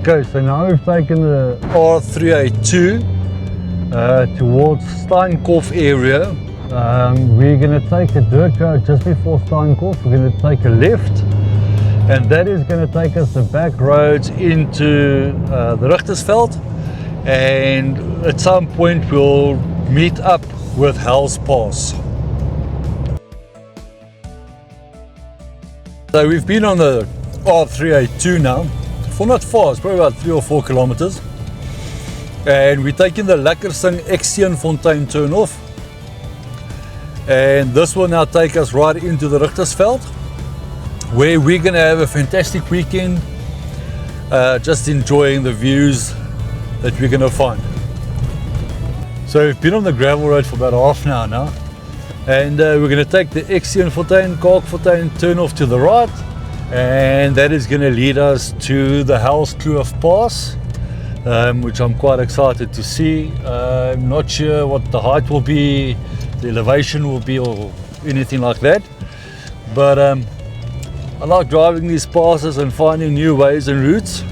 Okay, so now we've taken the R382 towards Steinkoff area. We're going to take a dirt road just before Steinkoff. We're going to take a left, and that is going to take us the back roads into the Richtersveld, and at some point we'll meet up with Helskloof. So we've been on the R382 now for not far, it's probably about 3 or 4 kilometers, and we're taking the Exian Fontaine turn off, and this will now take us right into the Richtersveld, where we're going to have a fantastic weekend, just enjoying the views that we're going to find. So we've been on the gravel road for about half an hour now, and we're going to take the Exian Fontaine turn off to the right, and that is going to lead us to the Helskloof pass, which I'm quite excited to see. I'm not sure what the height will be, the elevation will be, or anything like that, but I like driving these passes and finding new ways and routes.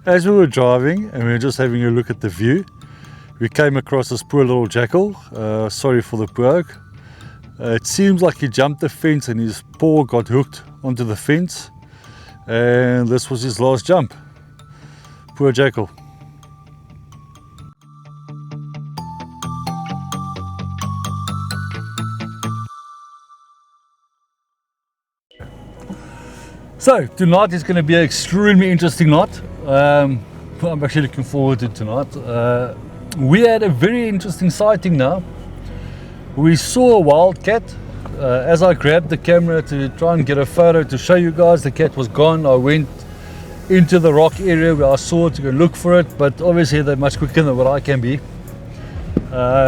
As we were driving and we were just having a look at the view, we came across this poor little jackal. Sorry for the poor. It seems like he jumped the fence and his paw got hooked onto the fence, and this was his last jump. Poor jackal. So tonight is going to be an extremely interesting night. I'm actually looking forward to tonight. We had a very interesting sighting now. We saw a wild cat. As I grabbed the camera to try and get a photo to show you guys, the cat was gone. I went into the rock area where I saw it to go look for it, but obviously they're much quicker than what I can be.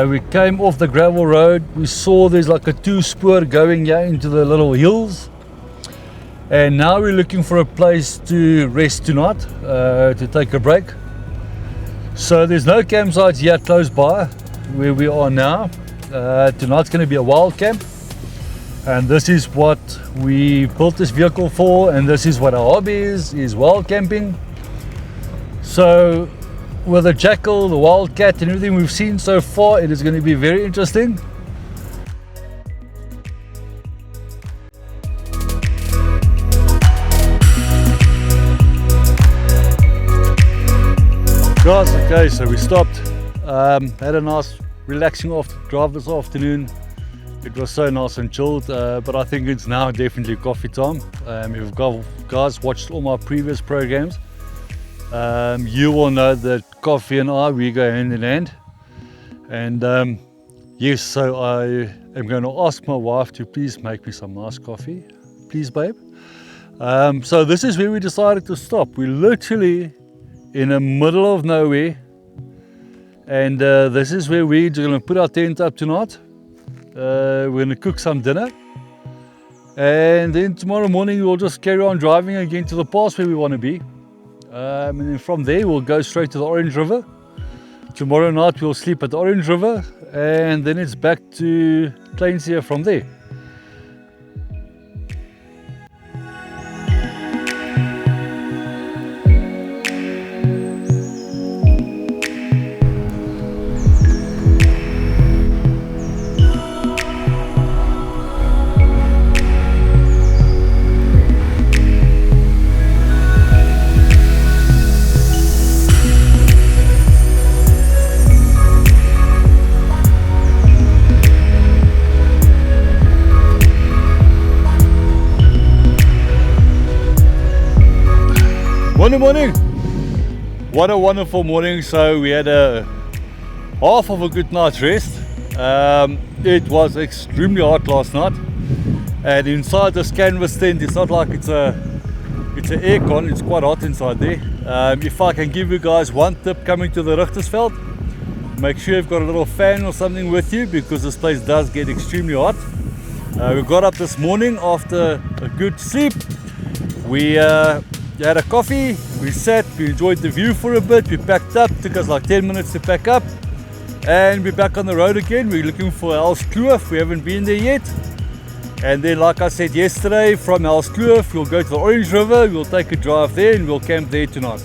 We came off the gravel road. We saw there's like a 2-spoor going here into the little hills. And now we're looking for a place to rest tonight, to take a break. So there's no campsites here close by where we are now. Tonight's going to be a wild camp, and this is what we built this vehicle for, and this is what our hobby is wild camping. So with the jackal, the wild cat and everything we've seen so far, it is going to be very interesting. Guys, okay, so we stopped, had a nice relaxing drive this afternoon. It was so nice and chilled, but I think it's now definitely coffee time. If you guys watched all my previous programs, you will know that coffee and we go hand in hand. And yes, so I am going to ask my wife to please make me some nice coffee. Please, babe. So this is where we decided to stop. We're literally in the middle of nowhere, and this is where we're going to put our tent up tonight. We're going to cook some dinner, and then tomorrow morning we'll just carry on driving again to the pass where we want to be, and then from there we'll go straight to the Orange River. Tomorrow night we'll sleep at the Orange River, and then it's back to Kleinseer from there. Morning. What a wonderful morning. So we had a half of a good night's rest. It was extremely hot last night, and inside this canvas tent, it's not like it's an aircon, it's quite hot inside there. If I can give you guys one tip coming to the Richtersveld, make sure you've got a little fan or something with you, because this place does get extremely hot. We got up this morning after a good sleep. We had a coffee, we sat, we enjoyed the view for a bit, we packed up, took us like 10 minutes to pack up, and we're back on the road again. We're looking for Helskloof, we haven't been there yet. And then, like I said yesterday, from Helskloof we'll go to the Orange River, we'll take a drive there and we'll camp there tonight.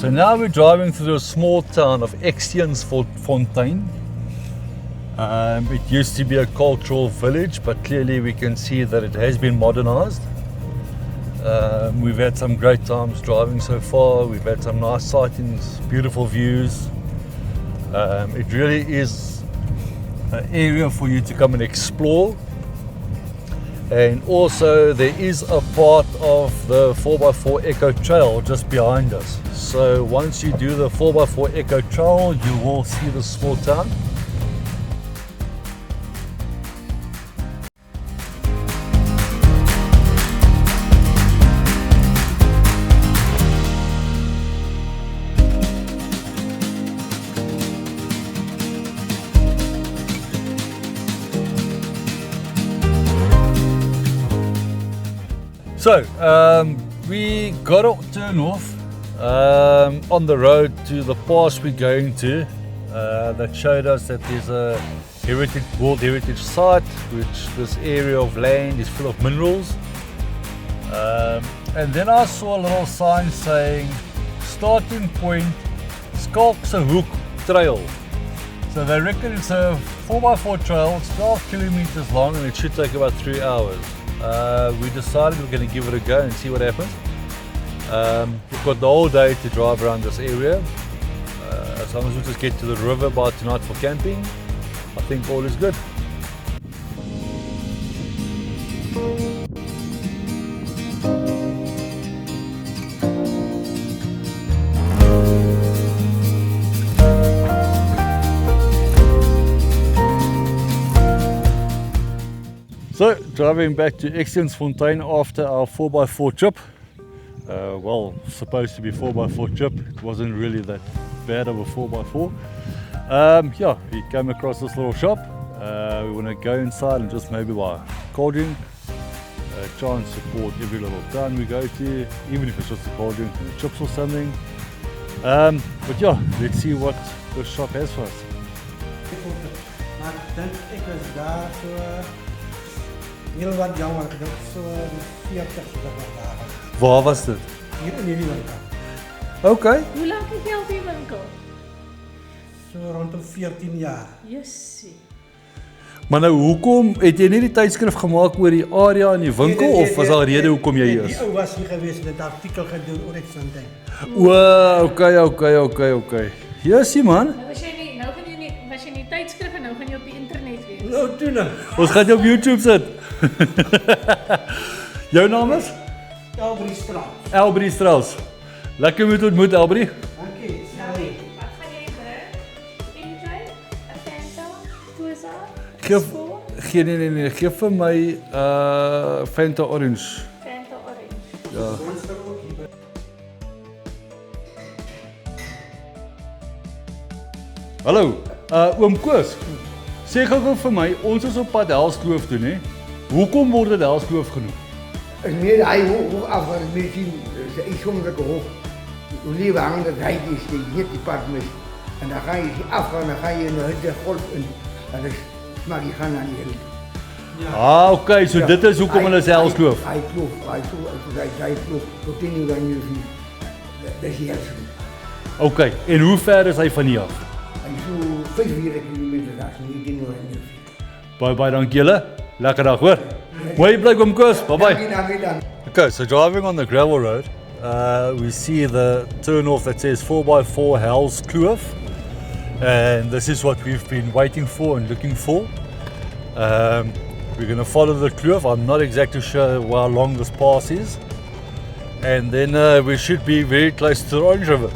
So now we're driving through the small town of Exian's Fontaine. It used to be a cultural village, but clearly we can see that it has been modernized. We've had some great times driving so far. We've had some nice sightings, beautiful views. It really is an area for you to come and explore. And also there is a part of the 4x4 Eco Trail just behind us. So once you do the 4x4 Eco Trail, you will see the small town. So we got to turn off on the road to the pass we're going to that showed us that there's a World Heritage Site, which this area of land is full of minerals. And then I saw a little sign saying starting point Hoek Trail. So they reckon it's a 4x4 trail, it's 12 kilometers long and it should take about 3 hours. We decided we're going to give it a go and see what happens. We've got the whole day to drive around this area. As long as we just get to the river by tonight for camping, I think all is good. So, driving back to Exian's Fontaine after our 4x4 trip. Well, supposed to be 4x4 trip. It wasn't really that bad of a 4x4. Yeah, we came across this little shop. We want to go inside and just maybe buy a cold drink. Try and support every little town we go to, even if it's just a cold drink and chips or something. But yeah, let's see what the shop has for us. Ik was daar zo heel wat jammer, dat zo 40 dagen. Waar was dit? Hier in die winkel. Okay. Hoe lang heb jy op die winkel? Zo rondom 14 jaar. Jessie. Maar nou, hoekom het jy nie die tydskrif gemaak oor die area en die winkel of was daar 'n rede hoekom jy hier is? Die ou was hier geweest met 'n artikel gedoen oor dit Fontaine. Okay. Jessie man. Nou was jy nie tydskrif en nou gaan jy op die internet wees. Nou toe nou. Ons gaan jou op YouTube sit. Jou naam is? Elbrie Strauss. Lekker om te ontmoet, Elbrie. Dankie. Wat gaan jy drink? Enjoy? 'n Fanta? Toesa? Nee. Geef vir my Fanta Orange. Fanta Orange. Ja. Hallo, oom Koos. Sê gou vir my, ons is op pad Helskloof toe, né? Hoekom word dit Helskloof genoem? Nee, hij hoog af, maar het zien, is sommige hoog. Hoe liever hangen dat hij is, die niet die pad mis. En dan ga je af en dan ga je in de golf in. En dan mag je gaan naar die hill. Ah, okay, so dit is hoekom hulle sê Helskloof. Hij kloof, tot 10 uur aan jullie. Dat is die Helskloof. Okay, en hoe ver is hy van hier af? Hij is zo 45 kilometer, dat is niet 10 uur aan jullie. Baie dankie julle. Lekker dag, hoor. Mooi bly oom Koos. Bye. Dankie. Okay, so driving on the gravel road, we see the turn-off that says 4x4 Helskloof, and this is what we've been waiting for and looking for. We're going to follow the kloof. I'm not exactly sure how long this pass is, and then we should be very close to the Orange River.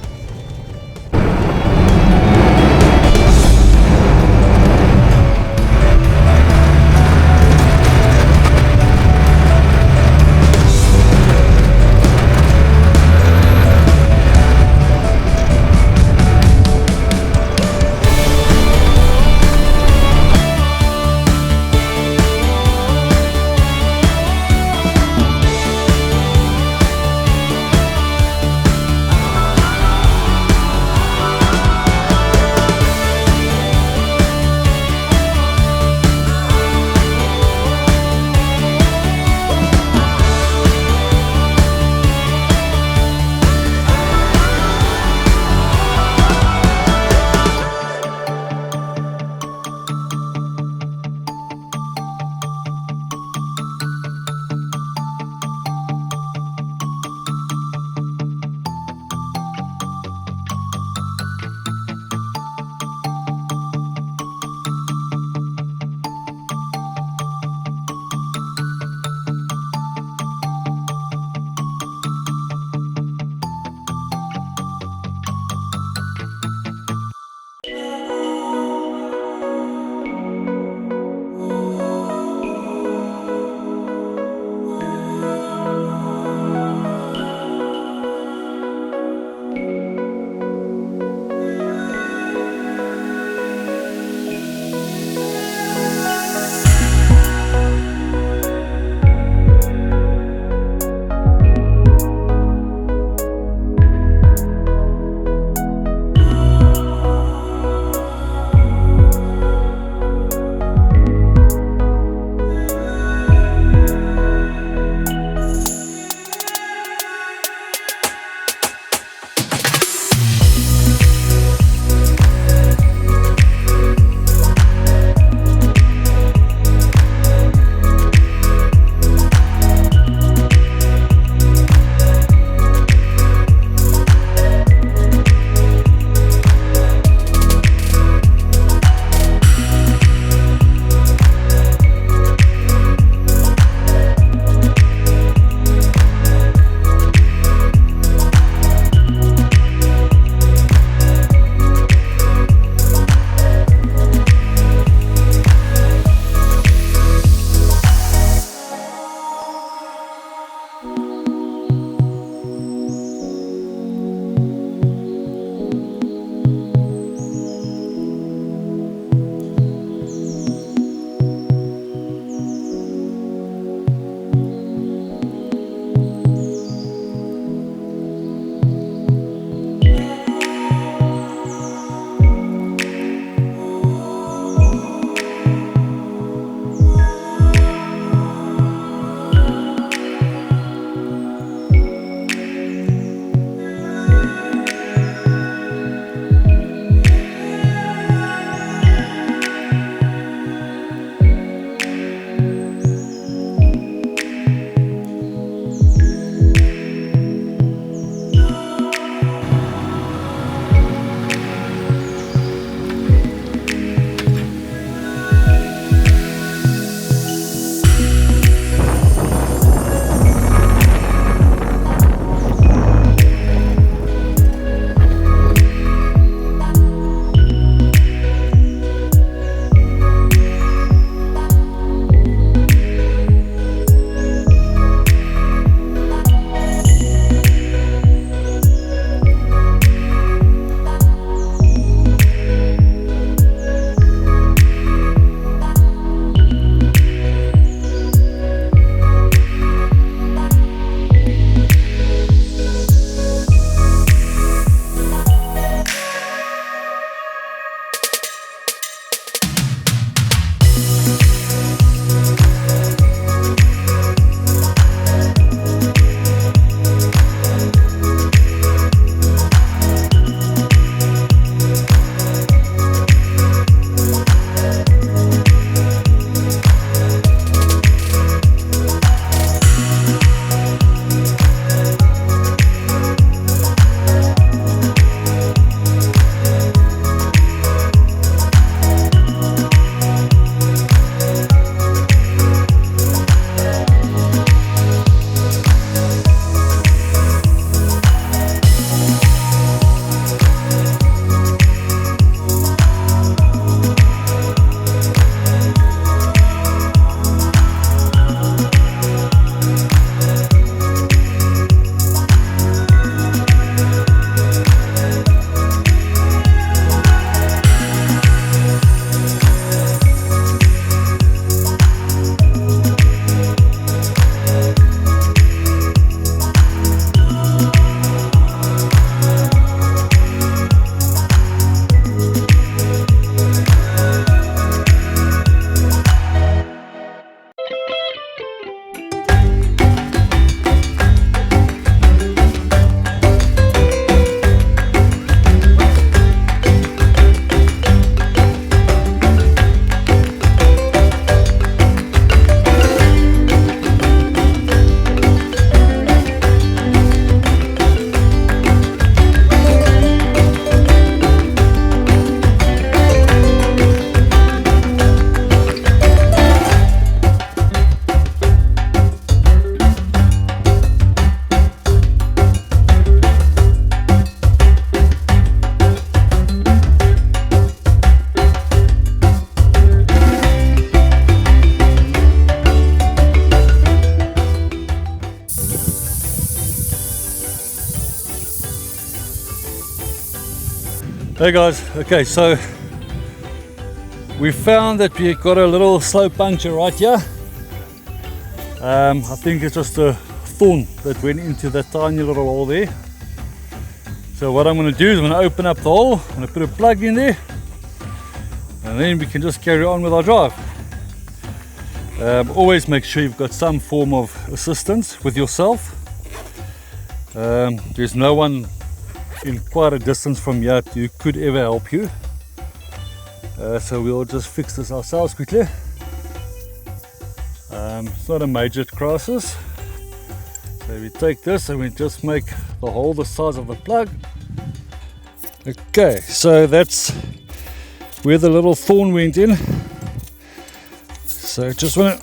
Hey guys, okay, so we found that we got a little slow puncture right here. I think it's just a thorn that went into that tiny little hole there. So what I'm going to do is I'm going to open up the hole, I'm going to put a plug in there, and then we can just carry on with our drive. Always make sure you've got some form of assistance with yourself. There's no one in quite a distance from here who could ever help you. So we'll just fix this ourselves quickly. It's not a major crisis. So we take this and we just make the hole the size of the plug. Okay, so that's where the little thorn went in. So just want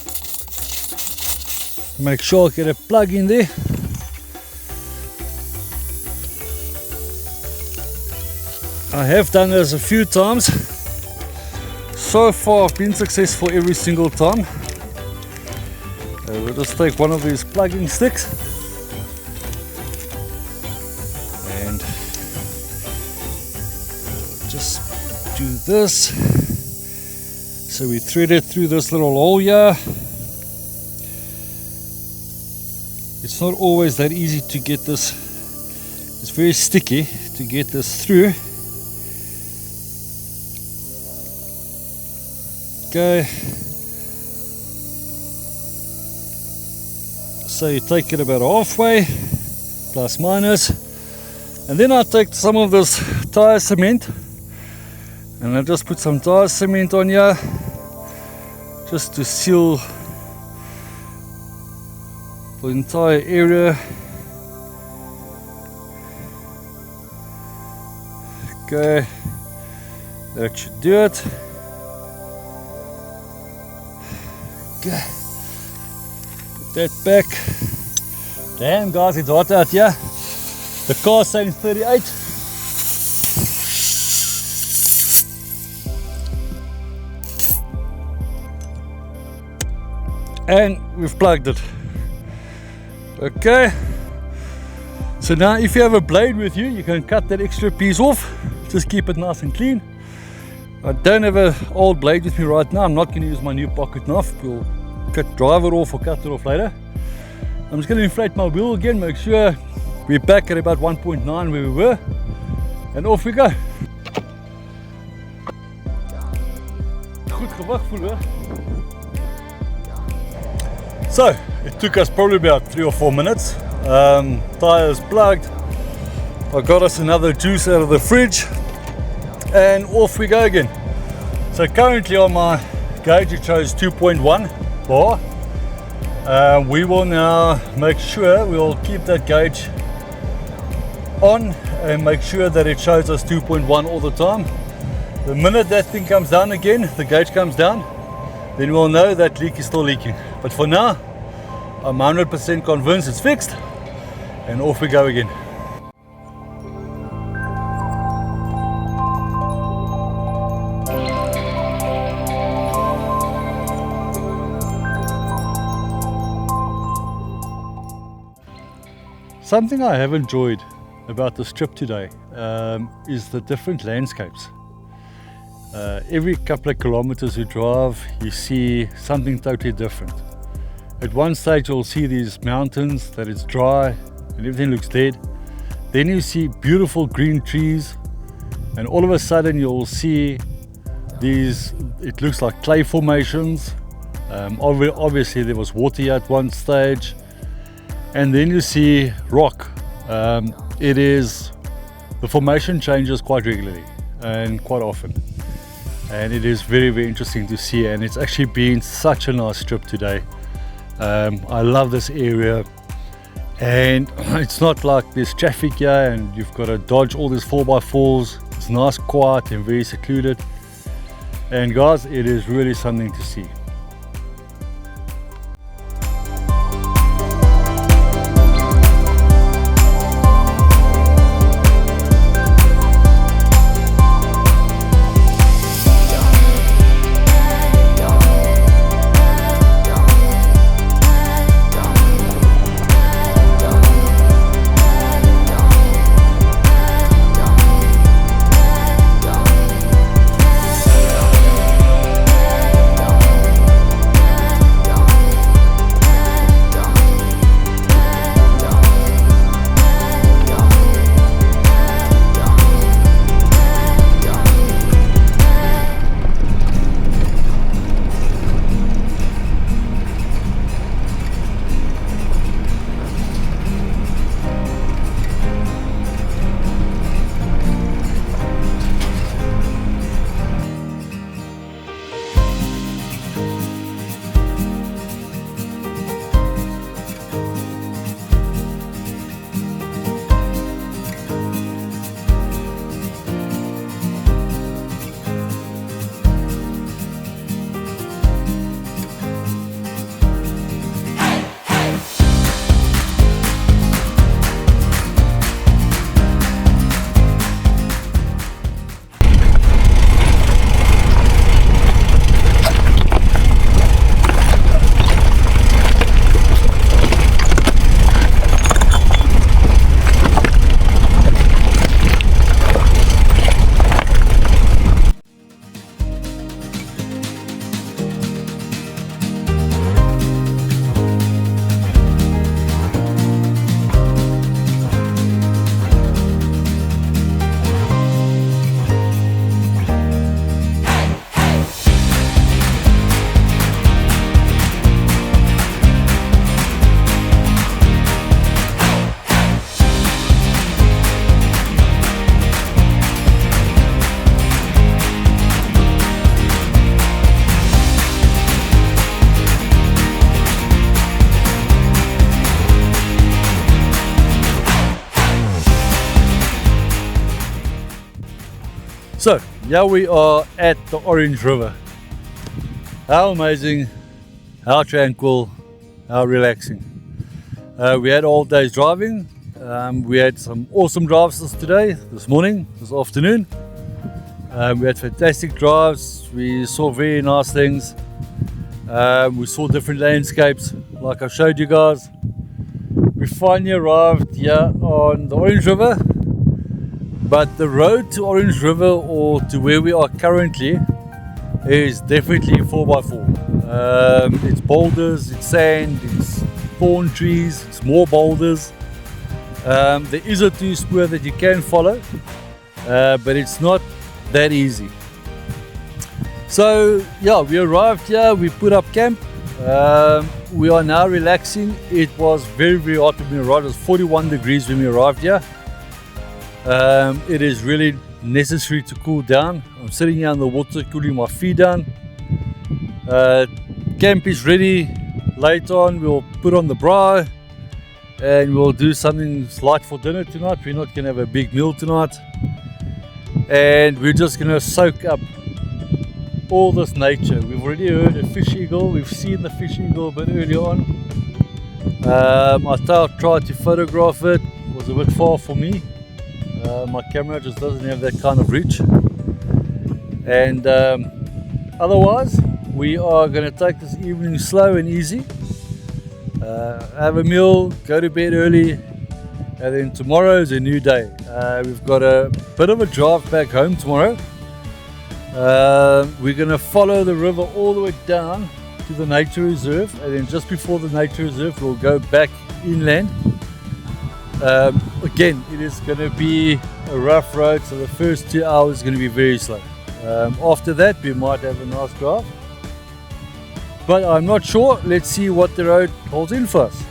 to make sure I get a plug in there. I have done this a few times. So far I've been successful every single time. We'll just take one of these plugging sticks and just do this. So we thread it through this little hole here. It's not always that easy to get this, it's very sticky to get this through. Okay, so you take it about halfway, plus minus, and then I take some of this tire cement and I just put some tire cement on here just to seal the entire area. Okay, that should do it. Okay, put that back. Damn guys, it's hot out here. The car's saying 38. And we've plugged it. Okay, so now if you have a blade with you, you can cut that extra piece off. Just keep it nice and clean. I don't have an old blade with me right now. I'm not going to use my new pocket knife. We'll drive it off or cut it off later. I'm just going to inflate my wheel again, make sure we're back at about 1.9 where we were, and off we go. Goed gewag voel, hè? So it took us probably about 3 or 4 minutes. Tires plugged. I got us another juice out of the fridge, and off we go again. So currently on my gauge it shows 2.1 bar. We will now make sure we'll keep that gauge on and make sure that it shows us 2.1 all the time. The minute that thing comes down again, the gauge comes down, then we'll know that leak is still leaking. But for now, I'm 100% convinced it's fixed, and off we go again. Something I have enjoyed about this trip today is the different landscapes. Every couple of kilometers you drive, you see something totally different. At one stage you'll see these mountains that it's dry and everything looks dead. Then you see beautiful green trees, and all of a sudden you'll see these, it looks like clay formations. Obviously there was water here at one stage. And then you see rock. The formation changes quite regularly and quite often. And it is very, very interesting to see, and it's actually been such a nice trip today. I love this area, and it's not like there's traffic here and you've got to dodge all these 4x4s. It's nice, quiet and very secluded. And guys, it is really something to see. So, here we are at the Orange River. How amazing, how tranquil, how relaxing. We had all days driving. We had some awesome drives this morning, this afternoon. We had fantastic drives. We saw very nice things. We saw different landscapes, like I showed you guys. We finally arrived here on the Orange River, but the road to Orange River, or to where we are currently, is definitely 4x4. It's boulders, it's sand, it's thorn trees, it's more boulders. There is a two-spur that you can follow, but it's not that easy. So yeah, we arrived here, we put up camp. We are now relaxing. It was very, very hot when we arrived. It was 41 degrees when we arrived here. It is really necessary to cool down. I'm sitting here in the water cooling my feet down. Camp is ready. Later on we'll put on the braai and we'll do something light for dinner tonight. We're not going to have a big meal tonight, and we're just going to soak up all this nature. We've already heard a fish eagle. We've seen the fish eagle a bit earlier on. I tried to photograph it. It was a bit far for me. My camera just doesn't have that kind of reach. And otherwise, we are going to take this evening slow and easy. Have a meal, go to bed early, and then tomorrow is a new day. We've got a bit of a drive back home tomorrow. We're going to follow the river all the way down to the nature reserve, and then just before the nature reserve we'll go back inland. Again, it is going to be a rough road, so the first 2 hours is going to be very slow. After that we might have a nice drive, but I'm not sure. Let's see what the road holds in for us.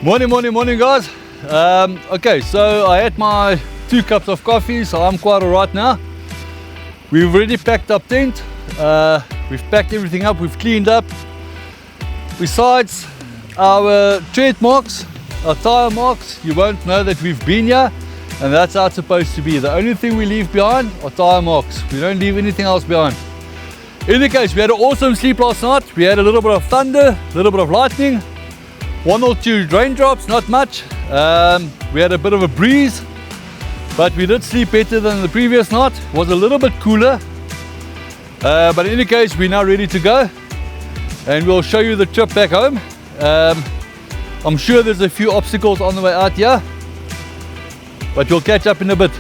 Morning guys. Okay, so I had my 2 cups of coffee, so I'm quite alright now. We've already packed up tent. We've packed everything up, we've cleaned up. Besides our tread marks, our tire marks, you won't know that we've been here, and that's how it's supposed to be. The only thing we leave behind are tire marks. We don't leave anything else behind. In any case, we had an awesome sleep last night. We had a little bit of thunder, a little bit of lightning, 1 or 2 raindrops, not much. We had a bit of a breeze, but we did sleep better than the previous night. It was a little bit cooler, but in any case, we're now ready to go, and we'll show you the trip back home. I'm sure there's a few obstacles on the way out here, but we'll catch up in a bit.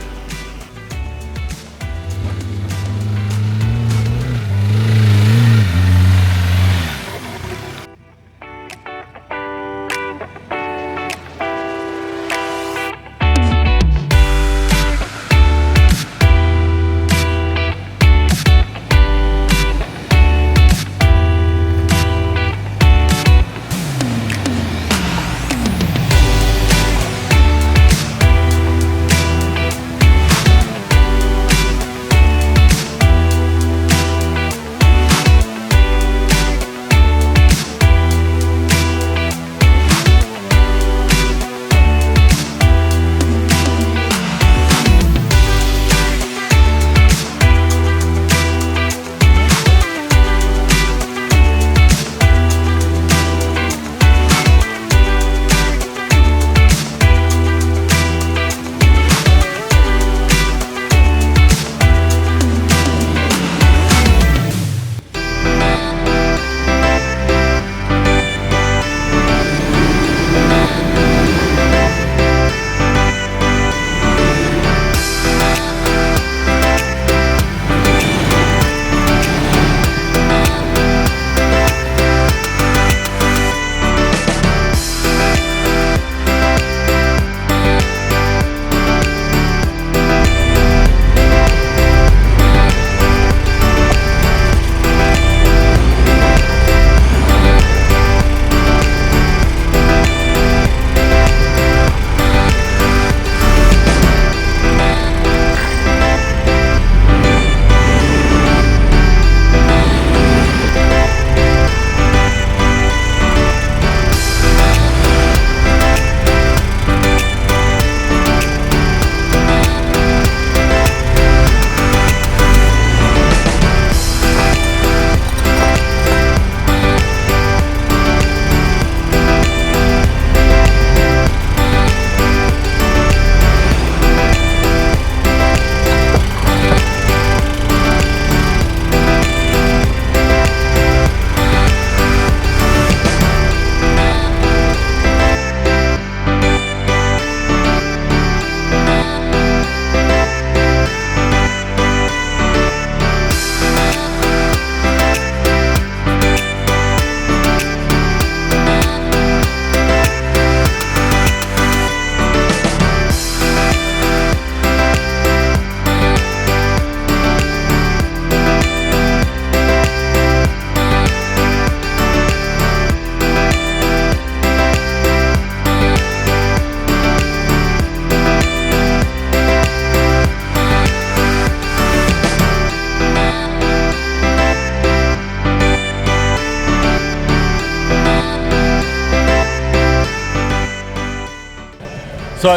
So,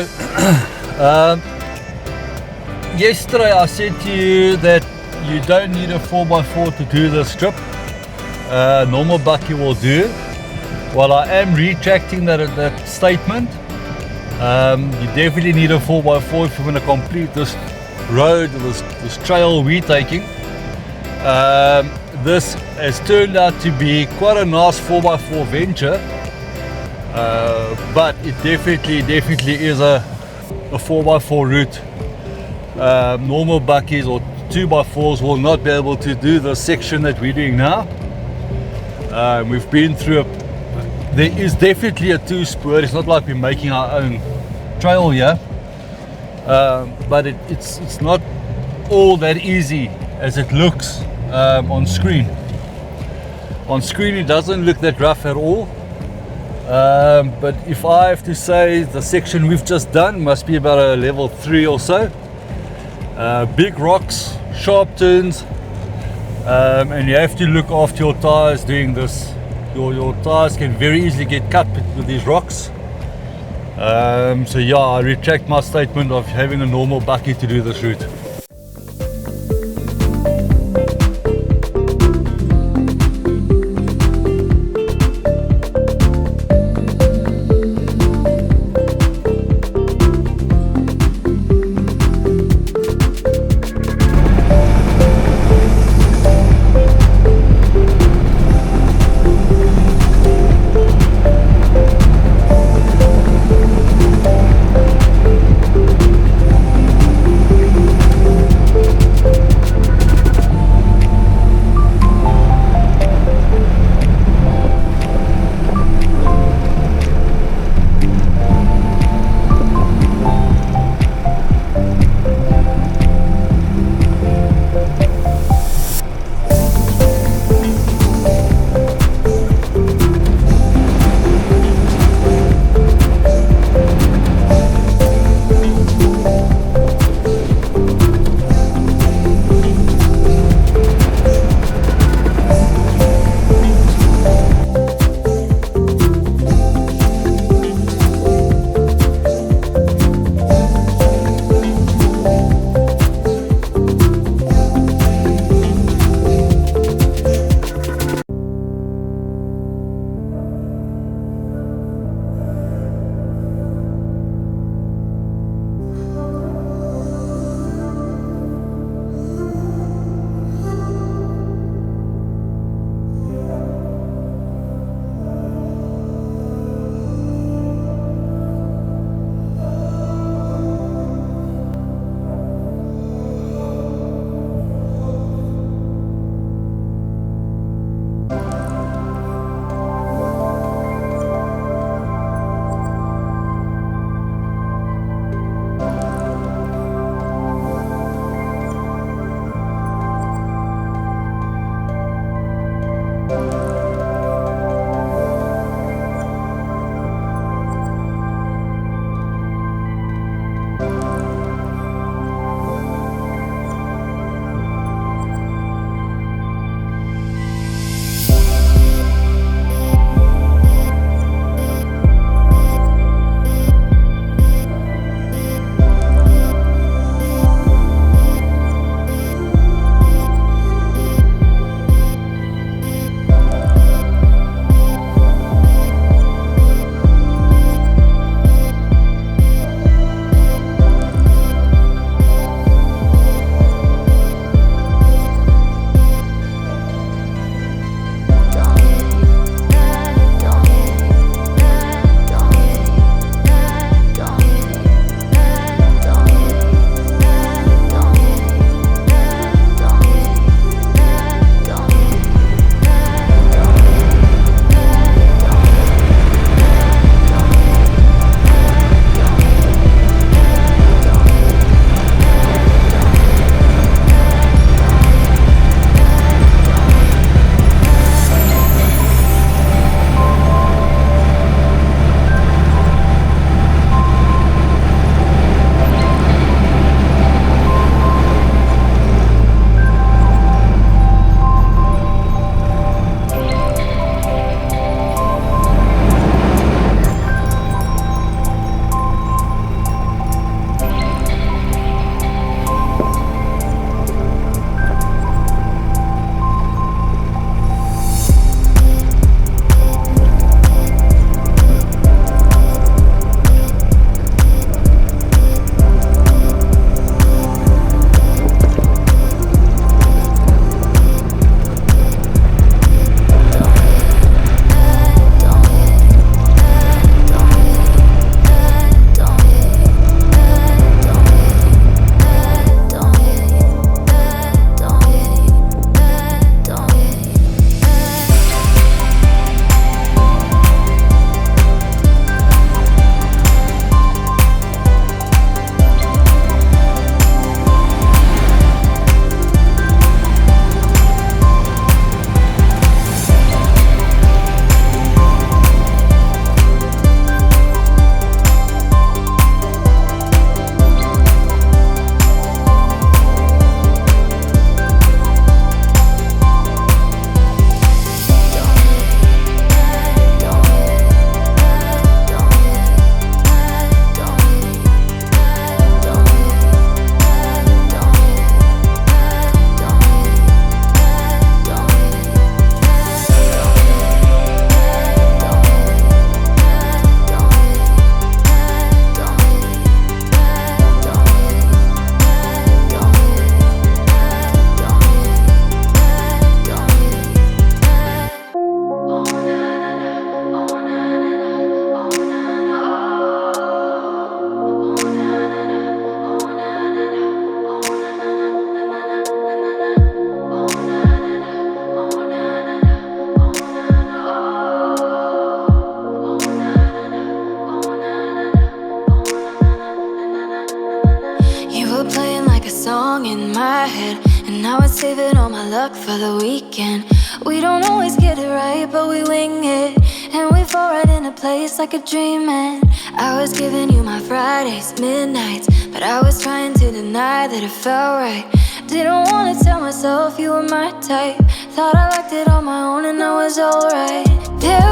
yesterday I said to you that you don't need a 4x4 to do this trip. Normal bucky will do. Well, I am retracting that statement. You definitely need a 4x4 if you want to complete this road, this trail we're taking. This has turned out to be quite a nice 4x4 venture, but it definitely is a 4x4 route. Normal buckies or 2x4s will not be able to do the section that we're doing now. We've been through there is definitely a 2-spur. It's not like we're making our own trail here, but it's not all that easy as it looks on screen. On screen it doesn't look that rough at all, but if I have to say, the section we've just done must be about a level 3 or so. Big rocks, sharp turns, and you have to look after your tires doing this. Your tires can very easily get cut with these rocks. So yeah, I retract my statement of having a normal bucky to do this route. my head, and I was saving all my luck for the weekend. We don't always get it right, but we wing it, and we fall right into place like a dream. And I was giving you my Fridays, midnights, but I was trying to deny that it felt right. Didn't wanna tell myself you were my type. Thought I liked it on my own and I was alright. There